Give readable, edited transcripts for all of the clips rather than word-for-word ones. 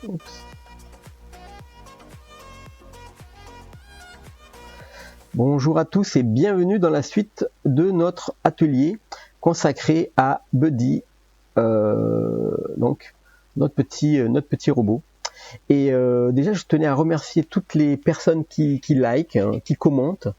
Oups. Bonjour à tous et bienvenue dans la suite de notre atelier consacré à Buddy, donc notre petit robot. Et déjà, je tenais à remercier toutes les personnes qui like, hein, qui commentent,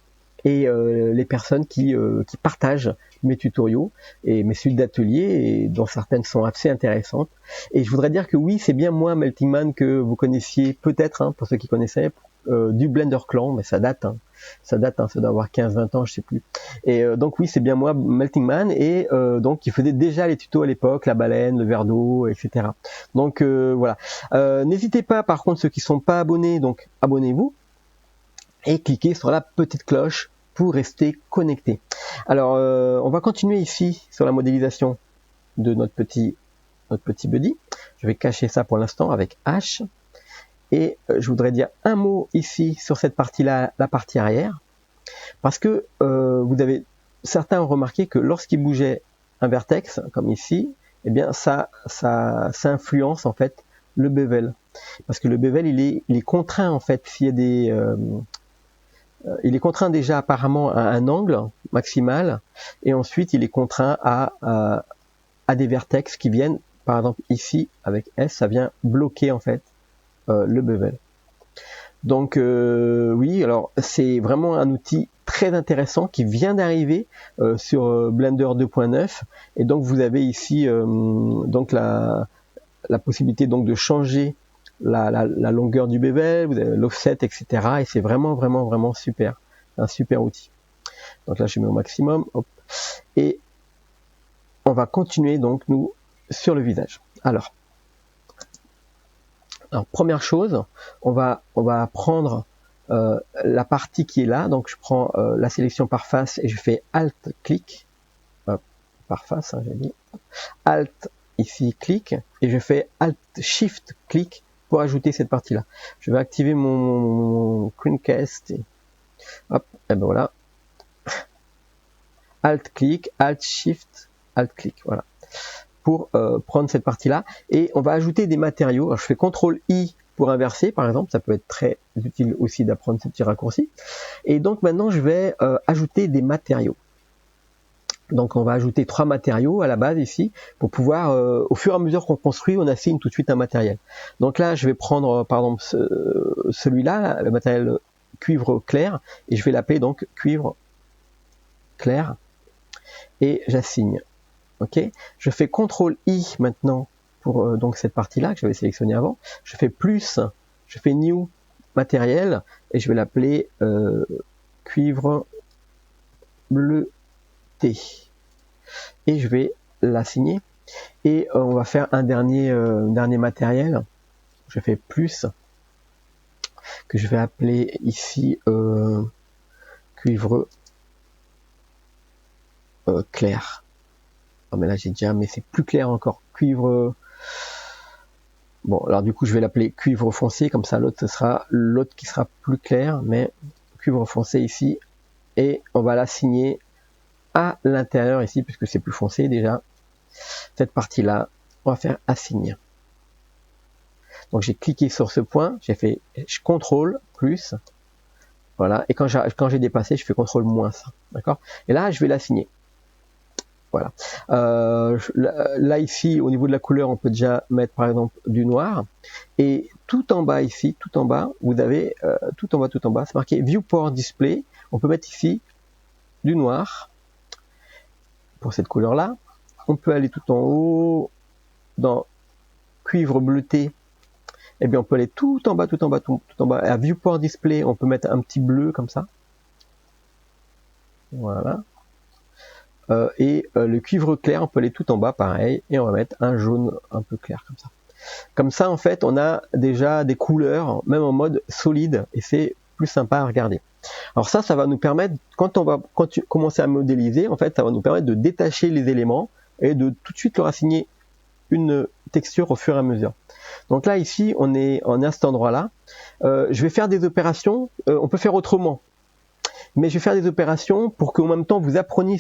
et les personnes qui partagent mes tutoriaux et mes suites d'ateliers, et dont certaines sont assez intéressantes. Et je voudrais dire que oui, c'est bien moi, Melting Man, que vous connaissiez peut-être, hein, pour ceux qui connaissaient, du Blender Clan, mais ça date, ça doit avoir 15-20 ans, je sais plus. Et donc oui, c'est bien moi, Melting Man, et donc qui faisait déjà les tutos à l'époque, la baleine, le verre d'eau, etc. Donc voilà. N'hésitez pas, par contre, ceux qui sont pas abonnés, donc abonnez-vous et cliquez sur la petite cloche pour rester connecté. Alors, on va continuer ici sur la modélisation de notre petit Buddy. Je vais cacher ça pour l'instant avec H. Et je voudrais dire un mot ici sur cette partie-là, la partie arrière, parce que certains ont remarqué que lorsqu'il bougeait un vertex, comme ici, eh bien ça influence en fait le bevel, parce que le bevel il est contraint en fait, s'il y a des il est contraint déjà apparemment à un angle maximal, et ensuite il est contraint à des vertex qui viennent, par exemple ici avec S, ça vient bloquer en fait le bevel. Donc oui, alors c'est vraiment un outil très intéressant qui vient d'arriver sur Blender 2.9, et donc vous avez ici donc la possibilité donc de changer la longueur du bevel, vous avez l'offset, etc. Et c'est vraiment super, un super outil. Donc là je mets au maximum, hop, et on va continuer donc nous sur le visage. Alors première chose, on va prendre la partie qui est là. Donc je prends la sélection par face et je fais Alt clic, par face, hein, j'ai dit Alt ici clic, et je fais Alt Shift clic pour ajouter cette partie là. Je vais activer mon Screencast et hop, et ben voilà, Alt clic, Alt Shift, Alt clic, voilà, pour prendre cette partie-là. Et on va ajouter des matériaux. Alors, je fais CTRL I pour inverser, par exemple. Ça peut être très utile aussi d'apprendre ce petit raccourci. Et donc maintenant, je vais ajouter des matériaux. Donc on va ajouter 3 matériaux à la base ici, pour pouvoir, au fur et à mesure qu'on construit, on assigne tout de suite un matériel. Donc là, je vais prendre par exemple celui-là, le matériel cuivre clair, et je vais l'appeler donc cuivre clair, et j'assigne. Ok, je fais CTRL I maintenant pour donc cette partie-là que j'avais sélectionnée avant. Je fais plus, je fais New matériel, et je vais l'appeler cuivre bleuté, et je vais l'assigner. Et on va faire un dernier matériel. Je fais plus, que je vais appeler ici cuivre clair. Oh, mais là j'ai déjà, mais c'est plus clair encore, cuivre. Bon, alors du coup je vais l'appeler cuivre foncé, comme ça l'autre, ce sera l'autre qui sera plus clair, mais cuivre foncé ici, et on va l'assigner à l'intérieur ici, puisque c'est plus foncé déjà. Cette partie là, on va faire assigner. Donc j'ai cliqué sur ce point, j'ai fait CTRL plus, voilà, et quand j'ai dépassé, je fais CTRL moins, d'accord, et là je vais l'assigner. Voilà. Là ici, au niveau de la couleur, on peut déjà mettre par exemple du noir. Et tout en bas ici, tout en bas, vous avez tout en bas, c'est marqué Viewport Display. On peut mettre ici du noir pour cette couleur-là. On peut aller tout en haut dans cuivre bleuté. Et bien on peut aller tout en bas. À Viewport Display, on peut mettre un petit bleu comme ça. Voilà. Et le cuivre clair, on peut aller tout en bas, pareil, et on va mettre un jaune un peu clair comme ça. Comme ça, en fait, on a déjà des couleurs, même en mode solide, et c'est plus sympa à regarder. Alors ça va nous permettre, quand on va commencer à modéliser, en fait, ça va nous permettre de détacher les éléments et de tout de suite leur assigner une texture au fur et à mesure. Donc là, ici, on est à cet endroit-là. Je vais faire des opérations, on peut faire autrement, mais je vais faire des opérations pour qu'en même temps, vous appreniez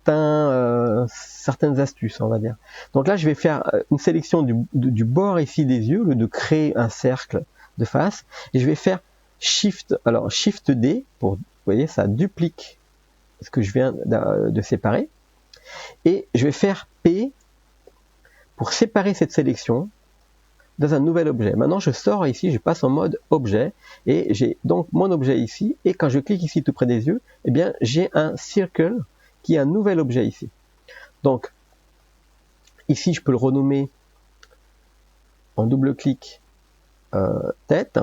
certaines astuces, on va dire. Donc là, je vais faire une sélection du bord ici des yeux, au lieu de créer un cercle de face, et je vais faire Shift D, pour, vous voyez, ça duplique ce que je viens de séparer, et je vais faire P pour séparer cette sélection dans un nouvel objet. Maintenant, je sors ici, je passe en mode objet, et j'ai donc mon objet ici, et quand je clique ici tout près des yeux, eh bien, j'ai un circle qui est un nouvel objet ici. Donc, ici, je peux le renommer en double-clic tête,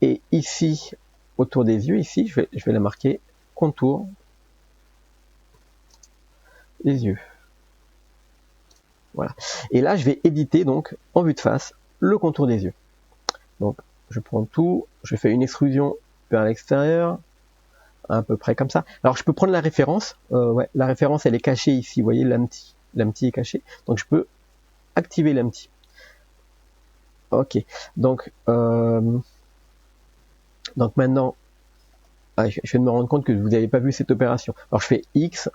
et ici, autour des yeux, ici, je vais la marquer contour des yeux. Voilà. Et là, je vais éditer donc en vue de face le contour des yeux. Donc, je prends tout, je fais une extrusion vers l'extérieur, à peu près comme ça. Alors, je peux prendre la référence. Ouais, la référence, elle est cachée ici. Vous voyez, l'AMTI. L'AMTI est caché. Donc, je peux activer l'AMTI. Ok. Donc maintenant, je viens de me rendre compte que vous n'avez pas vu cette opération. Alors, je fais X.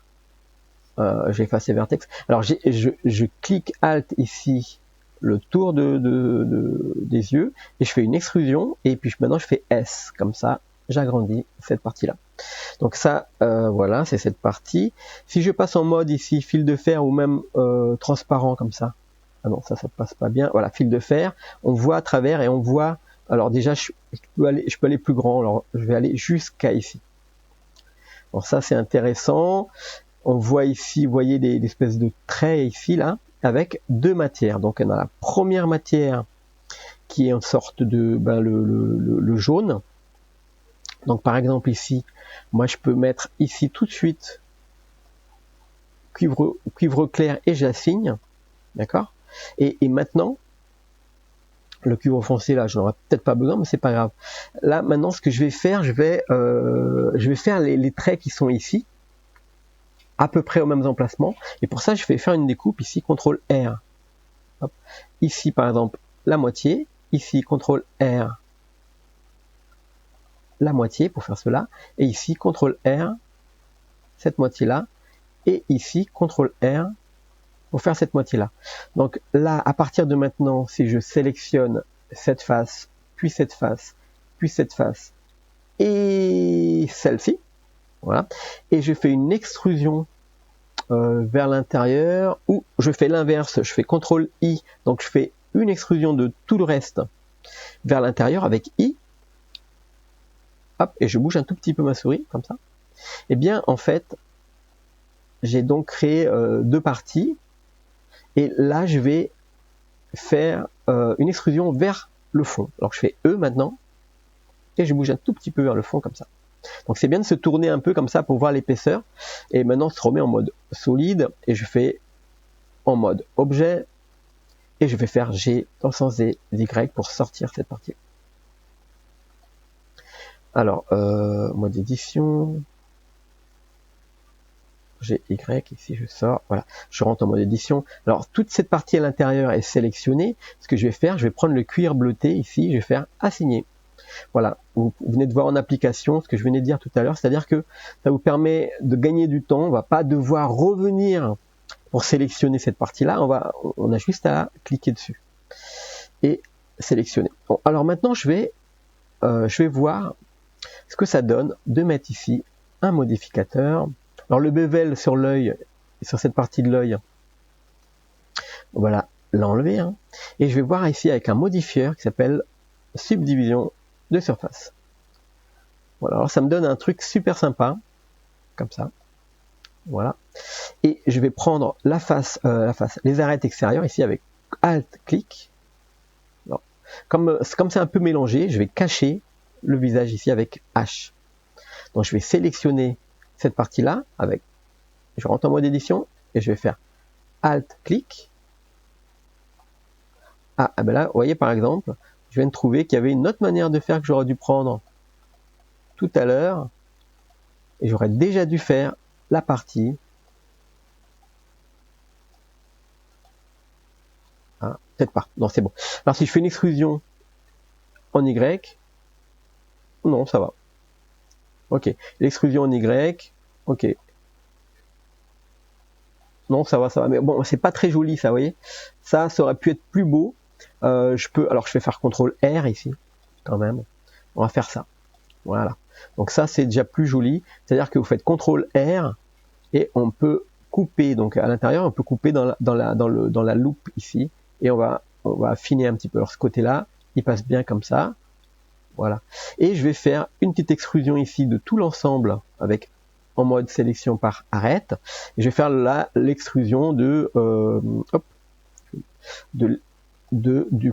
J'ai effacé vertex. Alors, je clique Alt ici, le tour des yeux, et je fais une extrusion, et puis maintenant, je fais S. Comme ça, j'agrandis cette partie-là. Donc ça, voilà, c'est cette partie. Si je passe en mode ici, fil de fer ou même transparent comme ça, ah non, ça passe pas bien. Voilà, fil de fer, on voit à travers et on voit. Alors déjà, je peux aller plus grand. Alors je vais aller jusqu'à ici. Alors ça, c'est intéressant. On voit ici, vous voyez des espèces de traits ici là, avec deux matières. Donc on a la première matière qui est une sorte de le jaune. Donc par exemple ici, moi je peux mettre ici tout de suite cuivre clair et j'assigne, d'accord. Et maintenant, le cuivre foncé là, je n'en aurai peut-être pas besoin, mais c'est pas grave. Là maintenant, ce que je vais faire, je vais faire les traits qui sont ici, à peu près aux mêmes emplacements. Et pour ça, je vais faire une découpe ici, CTRL R. Hop. Ici par exemple la moitié, ici CTRL R. La moitié pour faire cela, et ici CTRL R, cette moitié-là, et ici CTRL R pour faire cette moitié-là. Donc là, à partir de maintenant, si je sélectionne cette face, puis cette face, puis cette face, et celle-ci, voilà, et je fais une extrusion vers l'intérieur, ou je fais l'inverse, je fais CTRL I, donc je fais une extrusion de tout le reste vers l'intérieur avec I, hop, et je bouge un tout petit peu ma souris, comme ça. Et bien, en fait, j'ai donc créé deux parties, et là, je vais faire une extrusion vers le fond. Alors, je fais E maintenant, et je bouge un tout petit peu vers le fond, comme ça. Donc, c'est bien de se tourner un peu comme ça pour voir l'épaisseur. Et maintenant, on se remet en mode solide, et je fais en mode objet, et je vais faire G dans le sens des Y pour sortir cette partie. Alors, mode édition, G, Y, ici je sors, voilà, je rentre en mode édition. Alors, toute cette partie à l'intérieur est sélectionnée. Ce que je vais faire, je vais prendre le cuir bleuté ici, je vais faire assigner. Voilà, vous venez de voir en application ce que je venais de dire tout à l'heure, c'est-à-dire que ça vous permet de gagner du temps, on va pas devoir revenir pour sélectionner cette partie-là, on a juste à cliquer dessus et sélectionner. Bon, alors maintenant, je vais voir ce que ça donne de mettre ici un modificateur. Alors le bevel sur l'œil, sur cette partie de l'œil, voilà, l'enlever, hein. Et je vais voir ici avec un modifieur qui s'appelle subdivision de surface. Voilà, alors ça me donne un truc super sympa, comme ça. Voilà. Et je vais prendre la face, les arêtes extérieures ici avec Alt-clic. Comme c'est un peu mélangé, je vais cacher le visage ici avec H. Donc je vais sélectionner cette partie-là avec, je rentre en mode édition et je vais faire Alt-clic. Ah ben là, vous voyez par exemple, je viens de trouver qu'il y avait une autre manière de faire que j'aurais dû prendre tout à l'heure, et j'aurais déjà dû faire la partie. Ah, peut-être pas. Non, c'est bon. Alors si je fais une extrusion en Y, non, ça va. Ok. L'extrusion en Y, ok. non, ça va. Mais bon, c'est pas très joli, ça, vous voyez. Ça aurait pu être plus beau. Alors, je vais faire CTRL R ici, quand même. On va faire ça. Voilà. Donc ça, c'est déjà plus joli. C'est-à-dire que vous faites CTRL R et on peut couper. Donc à l'intérieur, on peut couper dans la loupe ici. Et on va affiner un petit peu. Alors ce côté-là, il passe bien comme ça. Voilà. Et je vais faire une petite extrusion ici de tout l'ensemble avec en mode sélection par arrête. Et je vais faire là l'extrusion du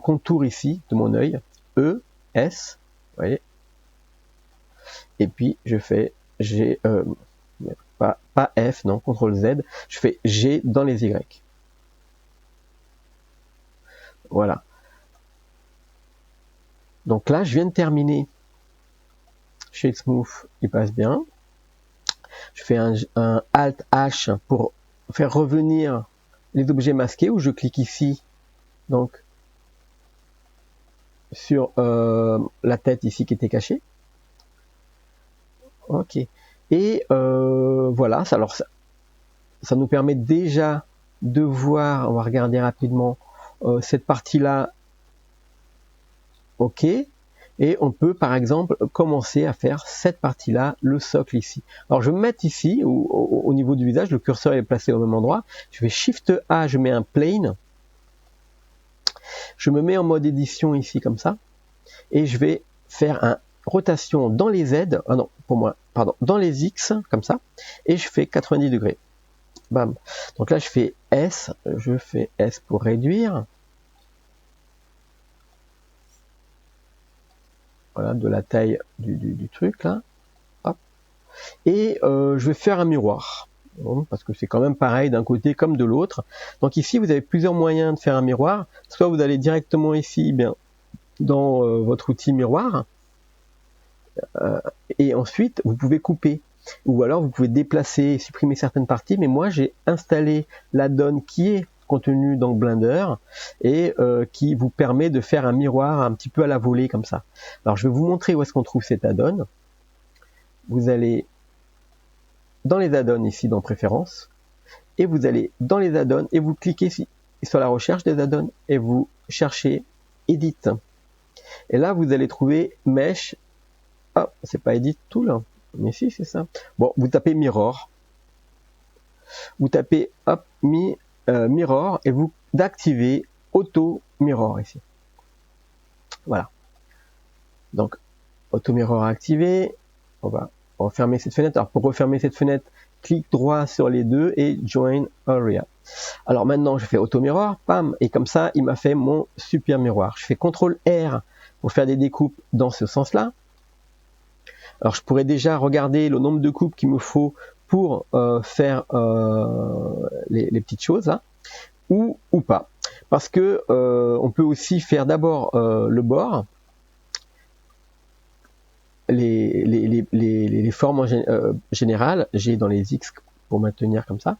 contour ici de mon œil. E, S, vous voyez. Et puis je fais G, pas F, non, CTRL Z. Je fais G dans les Y. Voilà. Donc là, je viens de terminer. Shade Smooth, il passe bien. Je fais un Alt H pour faire revenir les objets masqués, où je clique ici, donc sur la tête ici qui était cachée. Ok. Et voilà. Alors ça nous permet déjà de voir. On va regarder rapidement cette partie-là. Ok. Et on peut par exemple commencer à faire cette partie-là, le socle ici. Alors je vais me mettre ici, au niveau du visage, le curseur est placé au même endroit. Je fais Shift A, je mets un plane. Je me mets en mode édition ici comme ça. Et je vais faire une rotation dans les Z, dans les X, comme ça. Et je fais 90 degrés. Bam. Donc là je fais S pour réduire. Voilà, de la taille du truc là. Hop. Et je vais faire un miroir. Parce que c'est quand même pareil d'un côté comme de l'autre. Donc ici vous avez plusieurs moyens de faire un miroir. Soit vous allez directement ici, dans votre outil miroir. Et ensuite vous pouvez couper. Ou alors vous pouvez déplacer et supprimer certaines parties. Mais moi j'ai installé l'add-on qui est contenu dans Blender et qui vous permet de faire un miroir un petit peu à la volée comme ça. Alors je vais vous montrer où est-ce qu'on trouve cet add-on. Vous allez dans les add-ons ici dans préférences et vous allez dans les add-ons et vous cliquez ici sur la recherche des add-ons et vous cherchez Edit. Et là vous allez trouver Mesh. Ah, c'est pas Edit Tool, mais si c'est ça. Bon, vous tapez Mirror. Vous tapez Mirror et vous d'activer Auto Mirror ici. Voilà. Donc Auto Mirror activé. On va refermer cette fenêtre. Alors pour refermer cette fenêtre, clic droit sur les deux et Join Area. Alors maintenant je fais Auto Mirror, pam, et comme ça il m'a fait mon super miroir. Je fais CTRL R pour faire des découpes dans ce sens-là. Alors je pourrais déjà regarder le nombre de coupes qu'il me faut pour faire les petites choses là, ou pas. Parce que on peut aussi faire d'abord le bord, les formes en général, j'ai dans les X pour maintenir comme ça,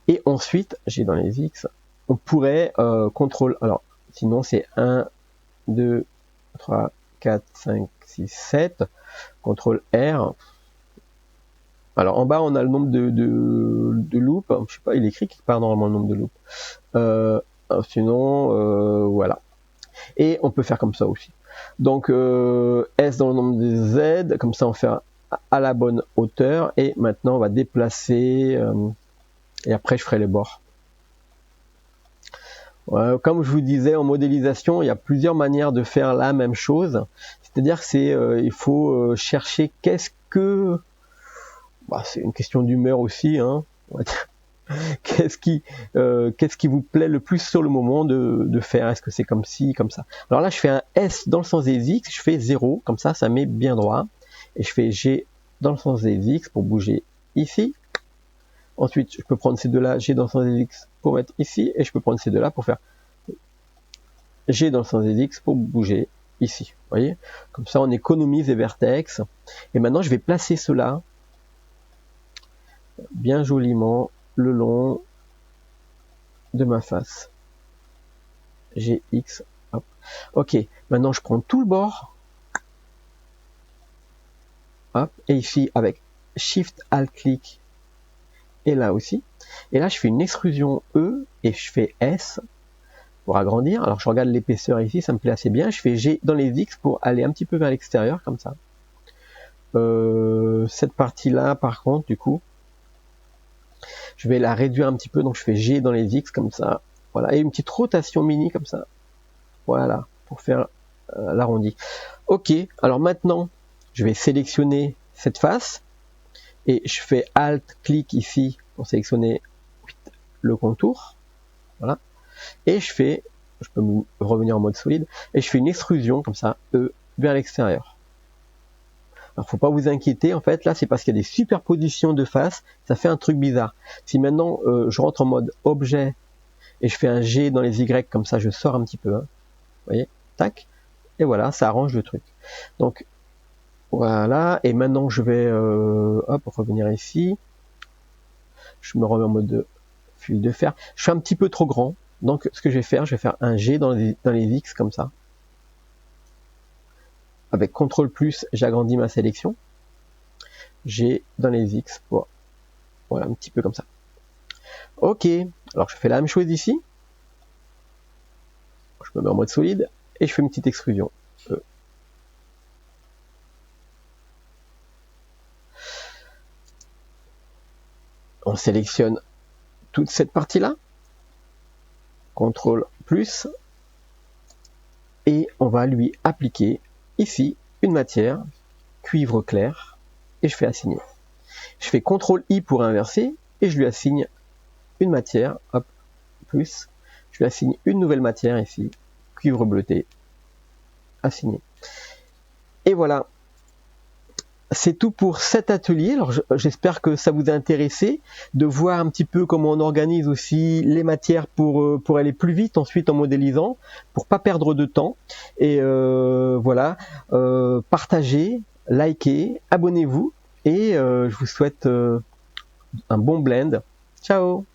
et ensuite j'ai dans les X, on pourrait contrôle, alors sinon c'est 1, 2, 3, 4, 5, 6, 7, CTRL R. Alors en bas on a le nombre de loops, je sais pas, il est écrit quelque part normalement le nombre de loops. Sinon voilà. Et on peut faire comme ça aussi. Donc S dans le nombre de Z, comme ça on fait à la bonne hauteur. Et maintenant on va déplacer et après je ferai les bords. Comme je vous disais, en modélisation, il y a plusieurs manières de faire la même chose. C'est-à-dire que il faut chercher qu'est-ce que... c'est une question d'humeur aussi, hein. Qu'est-ce qui vous plaît le plus sur le moment de faire? Est-ce que c'est comme ci, comme ça? Alors là, je fais un S dans le sens des X, je fais 0, comme ça met bien droit. Et je fais G dans le sens des X pour bouger ici. Ensuite, je peux prendre ces deux-là, G dans le sens des X pour mettre ici. Et je peux prendre ces deux-là pour faire G dans le sens des X pour bouger ici. Vous voyez? Comme ça, on économise les vertex. Et maintenant, je vais placer cela bien joliment le long de ma face. GX, hop. Ok, maintenant je prends tout le bord. Hop, et ici avec Shift Alt Click et là aussi. Et là, je fais une extrusion E et je fais S pour agrandir. Alors, je regarde l'épaisseur ici, ça me plaît assez bien. Je fais G dans les X pour aller un petit peu vers l'extérieur, comme ça. Cette partie-là, par contre, du coup, je vais la réduire un petit peu. Donc, je fais G dans les X, comme ça. Voilà. Et une petite rotation mini, comme ça. Voilà, pour faire l'arrondi. Ok, alors maintenant, je vais sélectionner cette face. Et je fais Alt-clic ici pour sélectionner le contour. Voilà. Et je peux revenir en mode solide, et je fais une extrusion comme ça, E, vers l'extérieur. Alors faut pas vous inquiéter, en fait là c'est parce qu'il y a des superpositions de faces, ça fait un truc bizarre. Si maintenant je rentre en mode objet et je fais un G dans les Y comme ça, je sors un petit peu, hein. Vous voyez, tac, et voilà, ça arrange le truc. Donc voilà, et maintenant je vais revenir ici, je me remets en mode fil de fer, je fais un petit peu trop grand. Donc, ce que je vais faire un G dans les X comme ça. Avec CTRL+, j'agrandis ma sélection. G dans les X pour, voilà, un petit peu comme ça. Ok, alors je fais la même chose ici. Je me mets en mode solide et je fais une petite extrusion. On sélectionne toute cette partie-là. CTRL+, et on va lui appliquer ici une matière cuivre clair et je fais assigner. Je fais CTRL-I pour inverser et je lui assigne une matière, hop, plus, je lui assigne une nouvelle matière ici, cuivre bleuté, assigné. Et voilà, c'est tout pour cet atelier. Alors j'espère que ça vous a intéressé de voir un petit peu comment on organise aussi les matières pour aller plus vite ensuite en modélisant, pour pas perdre de temps. Et voilà, partagez, likez, abonnez-vous et je vous souhaite un bon blend. Ciao!